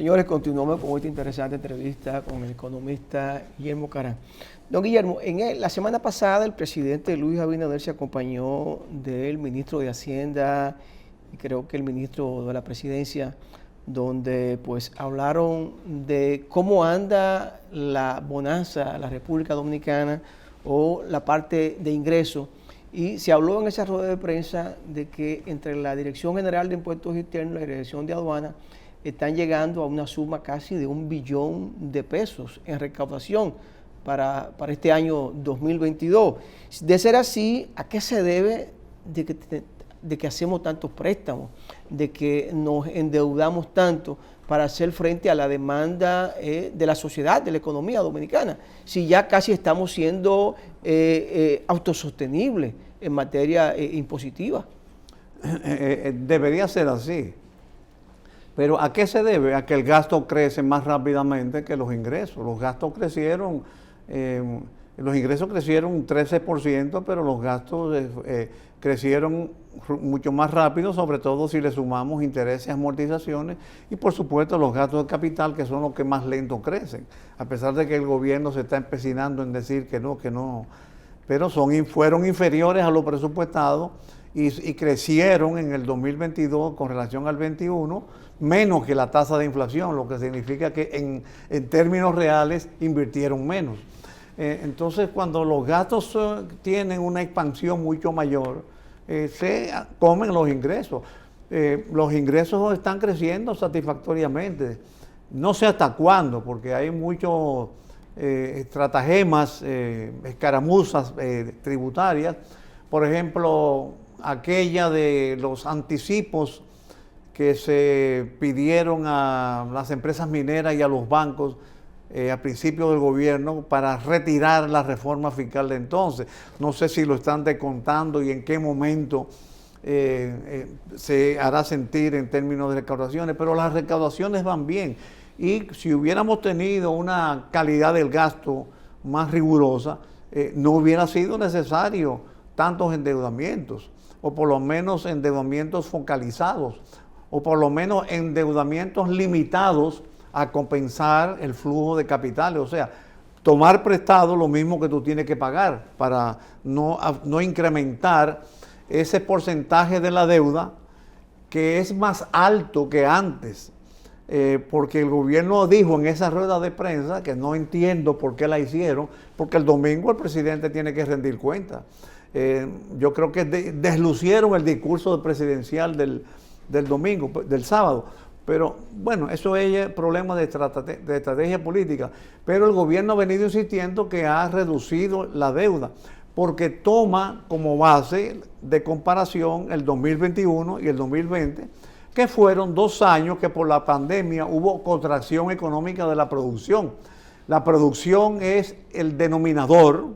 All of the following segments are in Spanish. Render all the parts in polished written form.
Señores, continuamos con esta interesante entrevista con el economista Guillermo Caram. Don Guillermo, la semana pasada el presidente Luis Abinader se acompañó del ministro de Hacienda y creo que el ministro de la Presidencia, donde pues hablaron de cómo anda la bonanza, la República Dominicana o la parte de ingresos. Y se habló en esa rueda de prensa de que entre la Dirección General de Impuestos Internos y la Dirección de Aduanas están llegando a una suma casi de $1 billón en recaudación para este año 2022. De ser así, ¿a qué se debe de que hacemos tantos préstamos, de que nos endeudamos tanto para hacer frente a la demanda de la sociedad, de la economía dominicana, si ya casi estamos siendo autosostenibles en materia impositiva? Debería ser así. Pero ¿a qué se debe? A que el gasto crece más rápidamente que los ingresos. Los gastos crecieron, los ingresos crecieron un 13%, pero los gastos crecieron mucho más rápido, sobre todo si le sumamos intereses, amortizaciones y por supuesto los gastos de capital, que son los que más lento crecen, a pesar de que el gobierno se está empecinando en decir que no, pero fueron inferiores a lo presupuestado y crecieron en el 2022 con relación al 21 menos que la tasa de inflación, lo que significa que en términos reales invirtieron menos. Entonces, cuando los gastos tienen una expansión mucho mayor, se comen los ingresos. Los ingresos están creciendo satisfactoriamente. No sé hasta cuándo, porque hay muchos estratagemas, escaramuzas tributarias. Por ejemplo, aquella de los anticipos que se pidieron a las empresas mineras y a los bancos a principios del gobierno para retirar la reforma fiscal de entonces. No sé si lo están descontando y en qué momento se hará sentir en términos de recaudaciones, pero las recaudaciones van bien. Y si hubiéramos tenido una calidad del gasto más rigurosa, no hubiera sido necesario tantos endeudamientos, o por lo menos endeudamientos focalizados, o por lo menos endeudamientos limitados a compensar el flujo de capitales. O sea, tomar prestado lo mismo que tú tienes que pagar para no incrementar ese porcentaje de la deuda que es más alto que antes. Porque el gobierno dijo en esa rueda de prensa, que no entiendo por qué la hicieron, porque el domingo el presidente tiene que rendir cuenta. Yo creo que deslucieron el discurso presidencial del domingo, del sábado. Pero bueno, eso es problema de estrategia política. Pero el gobierno ha venido insistiendo que ha reducido la deuda, porque toma como base de comparación el 2021 y el 2020, que fueron 2 años que por la pandemia hubo contracción económica de la producción. La producción es el denominador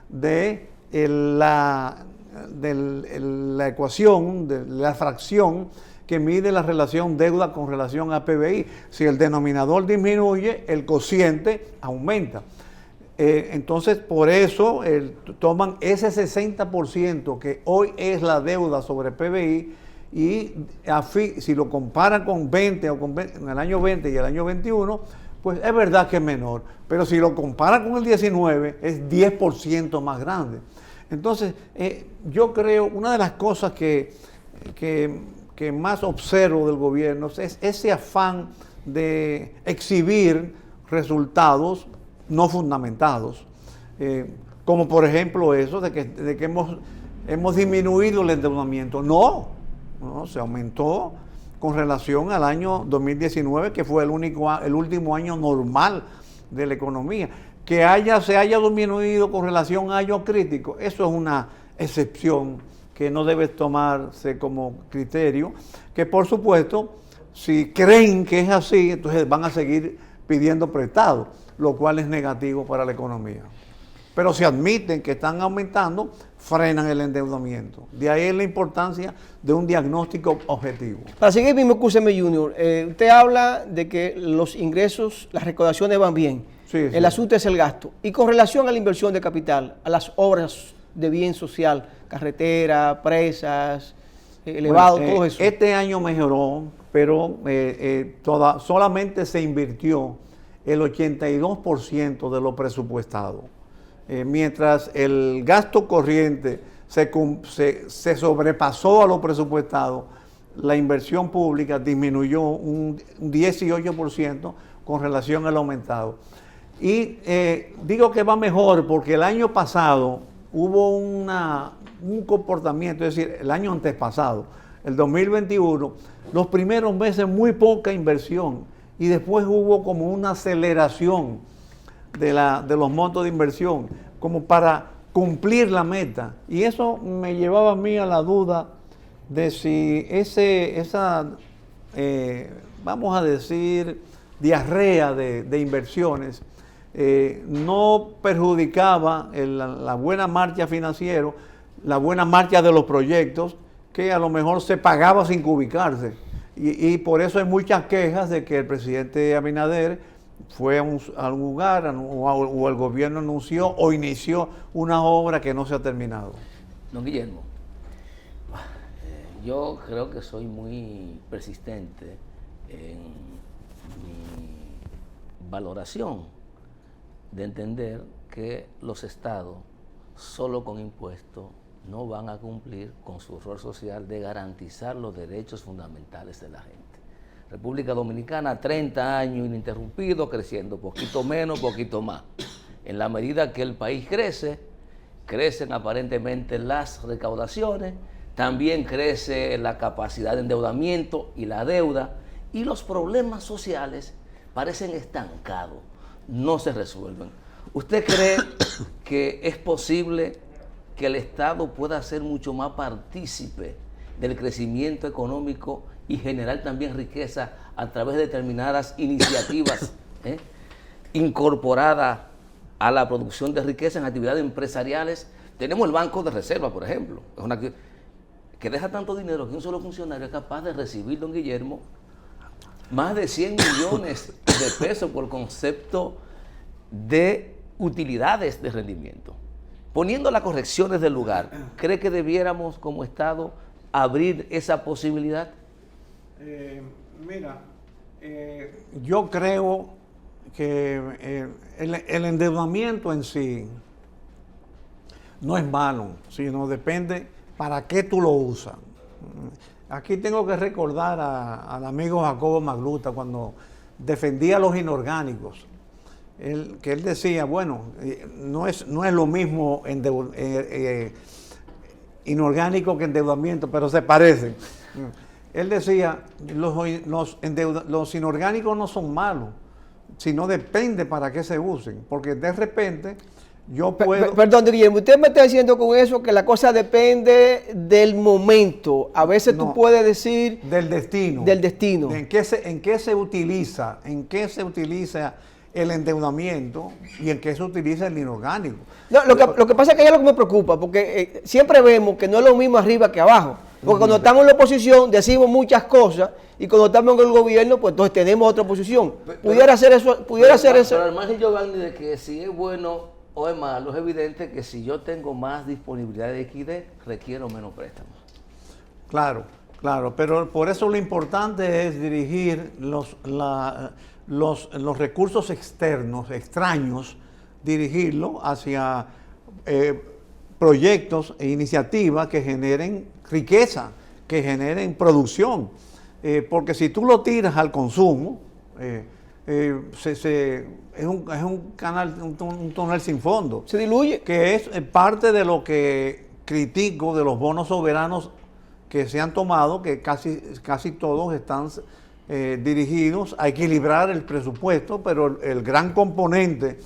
de la ecuación, de la fracción que mide la relación deuda con relación a PBI. Si el denominador disminuye, el cociente aumenta. Entonces, por eso toman ese 60% que hoy es la deuda sobre PBI y si lo comparan con 20 o en el año 20 y el año 21, pues es verdad que es menor. Pero si lo comparan con el 19, es 10% más grande. Entonces, yo creo, una de las cosas que más observo del gobierno es ese afán de exhibir resultados no fundamentados, como por ejemplo eso de que hemos disminuido el endeudamiento. No, se aumentó con relación al año 2019, que fue el último año normal de la economía. Que se haya disminuido con relación a años críticos, eso es una excepción que no debe tomarse como criterio, que por supuesto, si creen que es así, entonces van a seguir pidiendo prestado, lo cual es negativo para la economía. Pero si admiten que están aumentando, frenan el endeudamiento. De ahí la importancia de un diagnóstico objetivo. Para seguir mismo, escúcheme, Junior, usted habla de que los ingresos, las recaudaciones van bien. Sí. El asunto es el gasto. Y con relación a la inversión de capital, a las obras de bien social, carretera, presas, elevado, todo eso. Este año mejoró, pero solamente se invirtió el 82% de lo presupuestado. Mientras el gasto corriente se sobrepasó a lo presupuestado, la inversión pública disminuyó un 18% con relación al aumentado. Y digo que va mejor porque el año pasado hubo un comportamiento, es decir, el año antepasado, el 2021, los primeros meses muy poca inversión y después hubo como una aceleración de los montos de inversión, como para cumplir la meta. Y eso me llevaba a mí a la duda de si vamos a decir, diarrea de inversiones no perjudicaba la buena marcha financiera, la buena marcha de los proyectos, que a lo mejor se pagaba sin cubicarse. Y por eso hay muchas quejas de que el presidente Abinader fue a un lugar o el gobierno anunció o inició una obra que no se ha terminado. Don Guillermo, yo creo que soy muy persistente en mi valoración de entender que los estados solo con impuestos no van a cumplir con su rol social de garantizar los derechos fundamentales de la gente. República Dominicana, 30 años ininterrumpidos, creciendo, poquito menos, poquito más. En la medida que el país crece, crecen aparentemente las recaudaciones, también crece la capacidad de endeudamiento y la deuda, y los problemas sociales parecen estancados, no se resuelven. ¿Usted cree que es posible que el Estado pueda ser mucho más partícipe del crecimiento económico y generar también riqueza a través de determinadas iniciativas incorporadas a la producción de riqueza en actividades empresariales? Tenemos el Banco de Reserva, por ejemplo, que deja tanto dinero que un solo funcionario es capaz de recibir, don Guillermo, más de 100 millones de pesos por concepto de utilidades de rendimiento. Poniendo las correcciones del lugar, ¿cree que debiéramos como Estado abrir esa posibilidad? Yo creo que el endeudamiento en sí no es malo, sino depende para qué tú lo usas. Aquí tengo que recordar al amigo Jacobo Magluta cuando defendía los inorgánicos. Que él decía, bueno, no es lo mismo inorgánico que endeudamiento, pero se parecen. Él decía, los inorgánicos no son malos, sino depende para qué se usen, porque de repente yo puedo... Perdón, Guillermo, usted me está diciendo con eso que la cosa depende del momento. A veces tú puedes decir... Del destino. Del destino. ¿En qué se utiliza el endeudamiento y en qué se utiliza el inorgánico? No, lo que pasa es que es lo que me preocupa, porque siempre vemos que no es lo mismo arriba que abajo. Porque cuando estamos en la oposición decimos muchas cosas y cuando estamos en el gobierno, pues entonces tenemos otra posición. Pudiera ser eso. Pero al margen, Giovanni, de que si es bueno o es malo, es evidente que si yo tengo más disponibilidad de liquidez, requiero menos préstamos. Claro, pero por eso lo importante es dirigir los recursos extraños, dirigirlos hacia proyectos e iniciativas que generen riqueza, que generen producción. Porque si tú lo tiras al consumo, es un túnel sin fondo. Se diluye. Que es parte de lo que critico de los bonos soberanos que se han tomado, que casi todos están dirigidos a equilibrar el presupuesto, pero el gran componente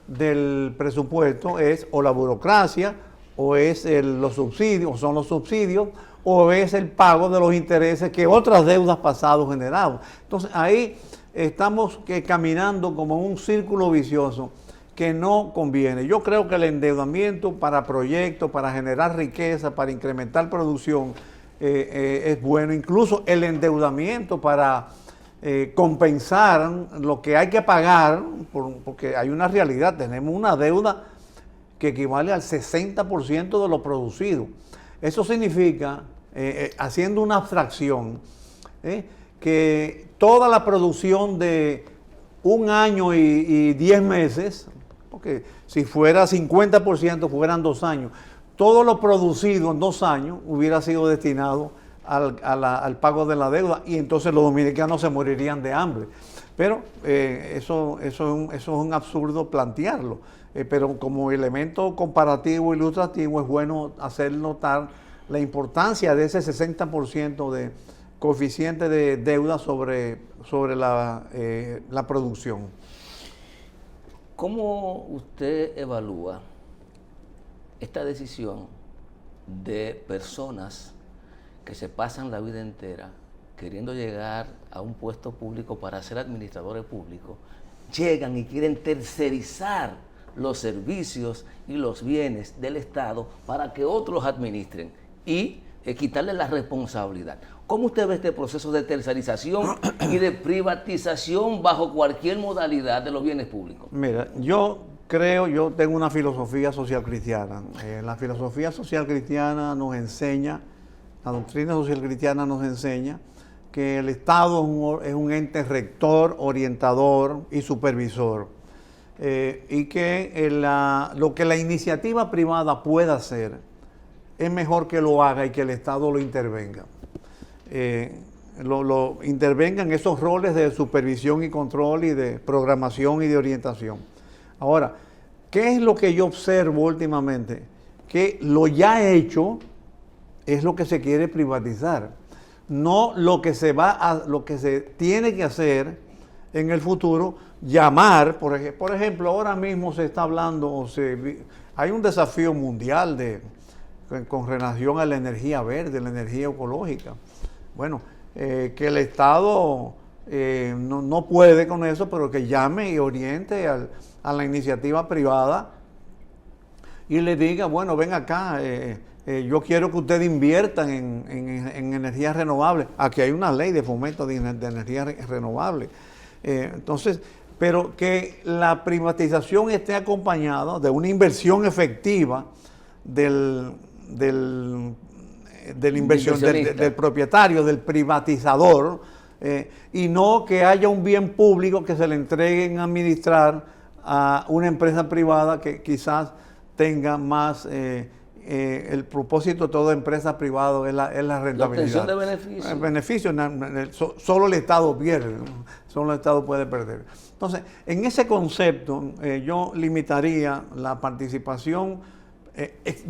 del presupuesto es o la burocracia, o es los subsidios, o son los subsidios, o es el pago de los intereses que otras deudas pasadas generaron. Entonces ahí estamos caminando como un círculo vicioso que no conviene. Yo creo que el endeudamiento para proyectos, para generar riqueza, para incrementar producción, es bueno. Incluso el endeudamiento para compensar lo que hay que pagar, porque hay una realidad, tenemos una deuda que equivale al 60% de lo producido. Eso significa, haciendo una abstracción, que toda la producción de un año y 10 meses, porque si fuera 50% fueran 2 años, todo lo producido en 2 años hubiera sido destinado al pago de la deuda y entonces los dominicanos se morirían de hambre. Pero eso es un absurdo plantearlo. Pero como elemento comparativo, ilustrativo, es bueno hacer notar la importancia de ese 60% de coeficiente de deuda sobre la producción. ¿Cómo usted evalúa esta decisión de personas que se pasan la vida entera queriendo llegar a un puesto público para ser administradores públicos, llegan y quieren tercerizar los servicios y los bienes del Estado para que otros administren y quitarle la responsabilidad? ¿Cómo usted ve este proceso de tercerización y de privatización bajo cualquier modalidad de los bienes públicos? Mira, yo tengo una filosofía social cristiana. La filosofía social cristiana nos enseña, la doctrina social cristiana nos enseña que el Estado es un ente rector, orientador y supervisor. Y que lo que la iniciativa privada pueda hacer es mejor que lo haga y que el Estado lo intervenga. Lo intervenga en esos roles de supervisión y control y de programación y de orientación. Ahora, ¿qué es lo que yo observo últimamente? Que lo ya hecho es lo que se quiere privatizar, no lo que lo que se tiene que hacer en el futuro, llamar, por ejemplo, ahora mismo se está hablando, hay un desafío mundial con relación a la energía verde, la energía ecológica. Bueno, que el Estado no puede con eso, pero que llame y oriente a la iniciativa privada y le diga, bueno, ven acá, yo quiero que ustedes inviertan en energías renovables. Aquí hay una ley de fomento de energías renovables. Entonces, pero que la privatización esté acompañada de una inversión efectiva del propietario, del privatizador, y no que haya un bien público que se le entreguen a administrar a una empresa privada que quizás tenga más el propósito de toda empresa privada es la rentabilidad. La obtención de beneficios. El beneficio, solo el Estado pierde, solo el Estado puede perder. Entonces, en ese concepto, yo limitaría la participación,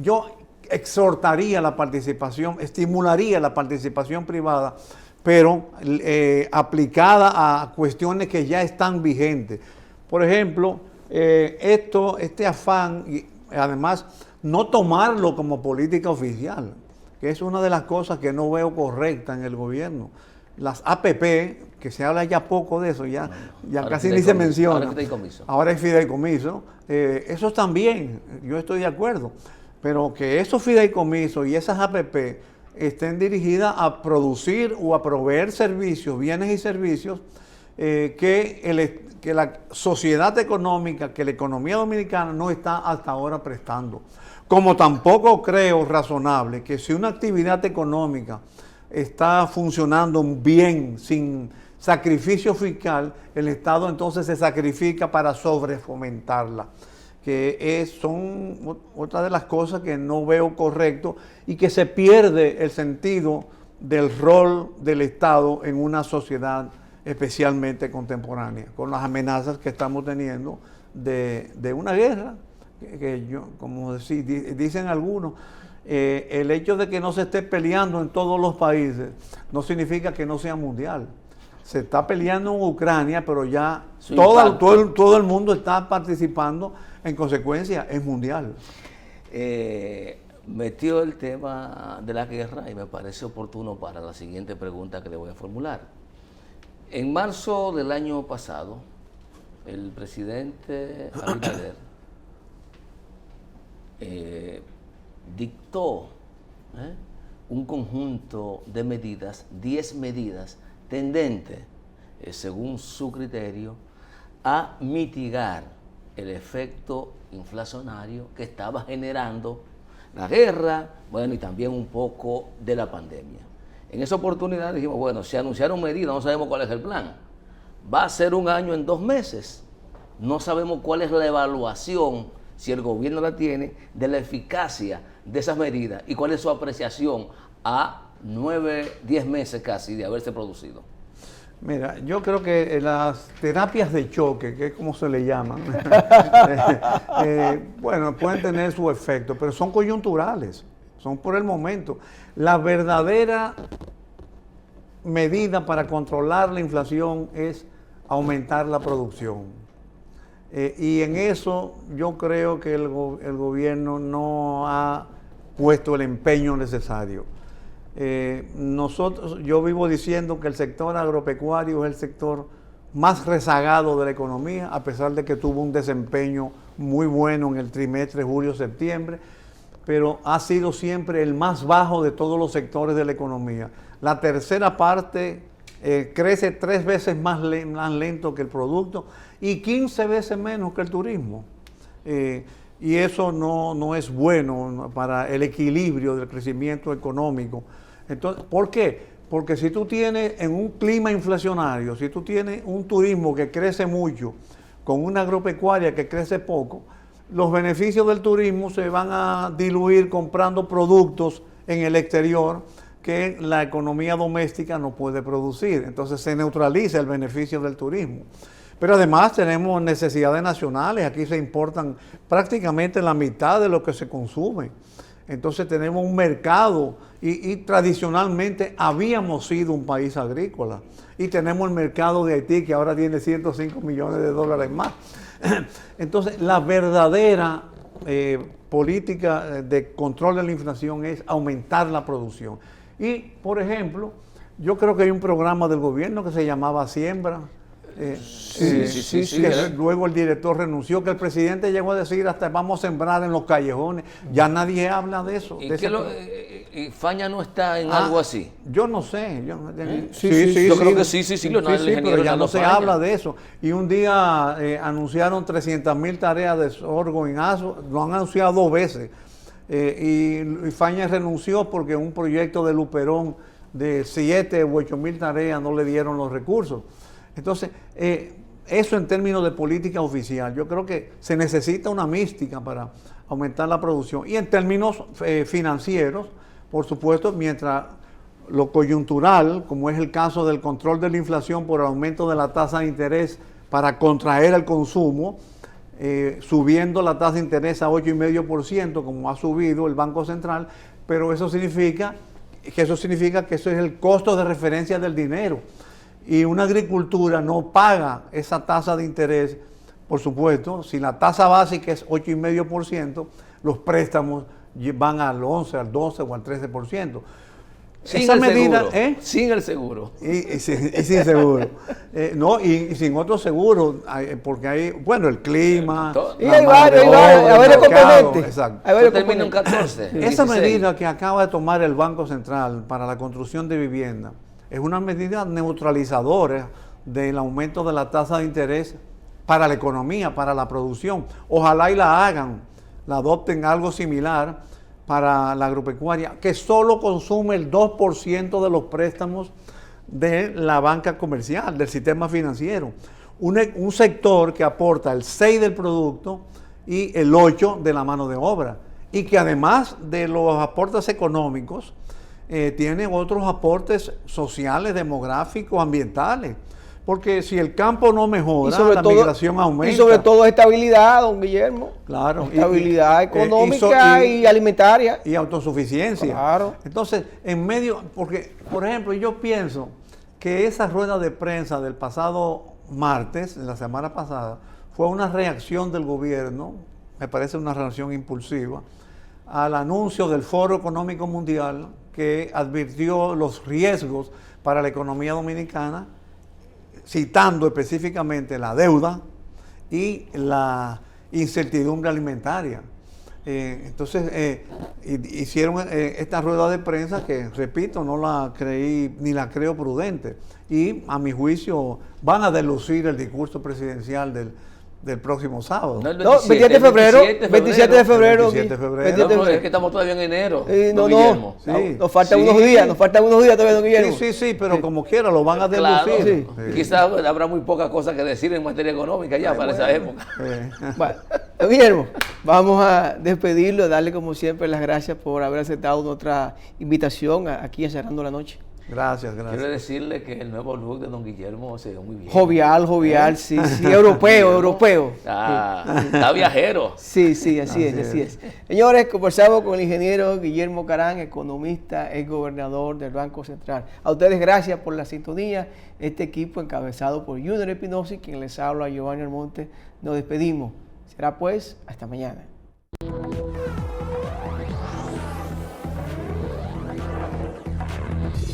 yo exhortaría la participación, estimularía la participación privada, pero aplicada a cuestiones que ya están vigentes. Por ejemplo, este afán, y además no tomarlo como política oficial, que es una de las cosas que no veo correcta en el gobierno. Las APP, que se habla ya poco de eso, ya casi ni se menciona. Ahora es fideicomiso. Eso también, yo estoy de acuerdo. Pero que esos fideicomisos y esas APP estén dirigidas a producir o a proveer servicios, bienes y servicios que la sociedad económica, que la economía dominicana no está hasta ahora prestando. Como tampoco creo razonable que si una actividad económica está funcionando bien, sin sacrificio fiscal, el Estado entonces se sacrifica para sobrefomentarla, que son otra de las cosas que no veo correcto y que se pierde el sentido del rol del Estado en una sociedad especialmente contemporánea, con las amenazas que estamos teniendo de una guerra, como dicen algunos, el hecho de que no se esté peleando en todos los países no significa que no sea mundial. Se está peleando en Ucrania, pero ya todo el mundo está participando, en consecuencia es mundial. Metió el tema de la guerra y me parece oportuno para la siguiente pregunta que le voy a formular. En marzo del año pasado, el presidente Abinader dictó un conjunto de medidas, 10 medidas tendentes, según su criterio, a mitigar el efecto inflacionario que estaba generando la guerra, bueno, y también un poco de la pandemia. En esa oportunidad dijimos, bueno, se anunciaron medidas, no sabemos cuál es el plan. Va a ser un año en 2 meses. No sabemos cuál es la evaluación, si el gobierno la tiene, de la eficacia de esas medidas y cuál es su apreciación a 9, 10 meses casi de haberse producido. Mira, yo creo que las terapias de choque, que es como se le llaman, bueno, pueden tener su efecto, pero son coyunturales, son por el momento. La verdadera medida para controlar la inflación es aumentar la producción. Y en eso yo creo que el gobierno no ha puesto el empeño necesario. Yo vivo diciendo que el sector agropecuario es el sector más rezagado de la economía, a pesar de que tuvo un desempeño muy bueno en el trimestre julio-septiembre, pero ha sido siempre el más bajo de todos los sectores de la economía. La tercera parte crece 3 veces más lento que el producto y 15 veces menos que el turismo. Y eso no es bueno para el equilibrio del crecimiento económico. Entonces, ¿por qué? Porque si tú tienes en un clima inflacionario, si tú tienes un turismo que crece mucho, con una agropecuaria que crece poco, los beneficios del turismo se van a diluir comprando productos en el exterior que la economía doméstica no puede producir. Entonces se neutraliza el beneficio del turismo. Pero además tenemos necesidades nacionales, aquí se importan prácticamente la mitad de lo que se consume. Entonces tenemos un mercado y tradicionalmente habíamos sido un país agrícola. Y tenemos el mercado de Haití que ahora tiene 105 millones de dólares más. Entonces la verdadera política de control de la inflación es aumentar la producción. Y, por ejemplo, yo creo que hay un programa del gobierno que se llamaba Siembra. Luego el director renunció, que el presidente llegó a decir hasta vamos a sembrar en los callejones. Ya nadie habla de eso. ¿Y Faña no está en algo así? Yo no sé. Yo creo que sí, pero ya no se habla de eso. Y un día anunciaron 300,000 tareas de sorgo en Aso, lo han anunciado 2 veces. Y Faña renunció porque un proyecto de Luperón de 7 u 8,000 tareas no le dieron los recursos. Entonces, eso en términos de política oficial, yo creo que se necesita una mística para aumentar la producción. Y en términos financieros, por supuesto, mientras lo coyuntural, como es el caso del control de la inflación por el aumento de la tasa de interés para contraer el consumo, subiendo la tasa de interés a 8,5%, como ha subido el Banco Central, pero eso significa que eso es el costo de referencia del dinero. Y una agricultura no paga esa tasa de interés, por supuesto. Si la tasa básica es 8,5%, los préstamos van al 11, al 12 o al 13%. Sin el seguro. Sin el seguro. Y sin seguro. Y sin otro seguro, porque hay, bueno, el clima. Y hay varios componentes. Exacto. Termina en 14. Esa medida que acaba de tomar el Banco Central para la construcción de vivienda es una medida neutralizadora del aumento de la tasa de interés para la economía, para la producción. Ojalá y la hagan, la adopten algo similar para la agropecuaria, que solo consume el 2% de los préstamos de la banca comercial, del sistema financiero. Un sector que aporta el 6% del producto y el 8% de la mano de obra. Y que además de los aportes económicos, tiene otros aportes sociales, demográficos, ambientales. Porque si el campo no mejora, la migración aumenta. Y sobre todo estabilidad, don Guillermo. Claro. Estabilidad económica y alimentaria. Y autosuficiencia. Claro. Entonces, porque, por ejemplo, yo pienso que esa rueda de prensa del pasado martes, de la semana pasada, fue una reacción del gobierno, me parece una reacción impulsiva, al anuncio del Foro Económico Mundial que advirtió los riesgos para la economía dominicana, citando específicamente la deuda y la incertidumbre alimentaria. Entonces, hicieron esta rueda de prensa que, repito, no la creí ni la creo prudente. Y, a mi juicio, van a delucir el discurso presidencial del próximo sábado. No, el No, 27 de febrero. 27 de febrero. 27 de febrero. 27 de No, febrero. es que estamos todavía en enero. No, don no, Guillermo. Sí. nos faltan Sí. unos días, todavía, don Guillermo. Sí, pero como quiera lo van a Claro, deducir. quizás habrá muy pocas cosas que decir en materia económica ya para esa época. Bueno, don Guillermo, vamos a despedirlo, darle como siempre las gracias por haber aceptado nuestra invitación aquí en Cerrando la Noche. Gracias, Quiero gracias. decirle que el nuevo look de don Guillermo se ve muy bien. Jovial, sí, europeo. Está viajero. Sí, así es. Señores, conversamos con el ingeniero Guillermo Carán, economista, ex gobernador del Banco Central. A ustedes gracias por la sintonía. Este equipo encabezado por Junior Espinosa, quien les habla, Giovanni Almonte, nos despedimos. Será pues, hasta mañana.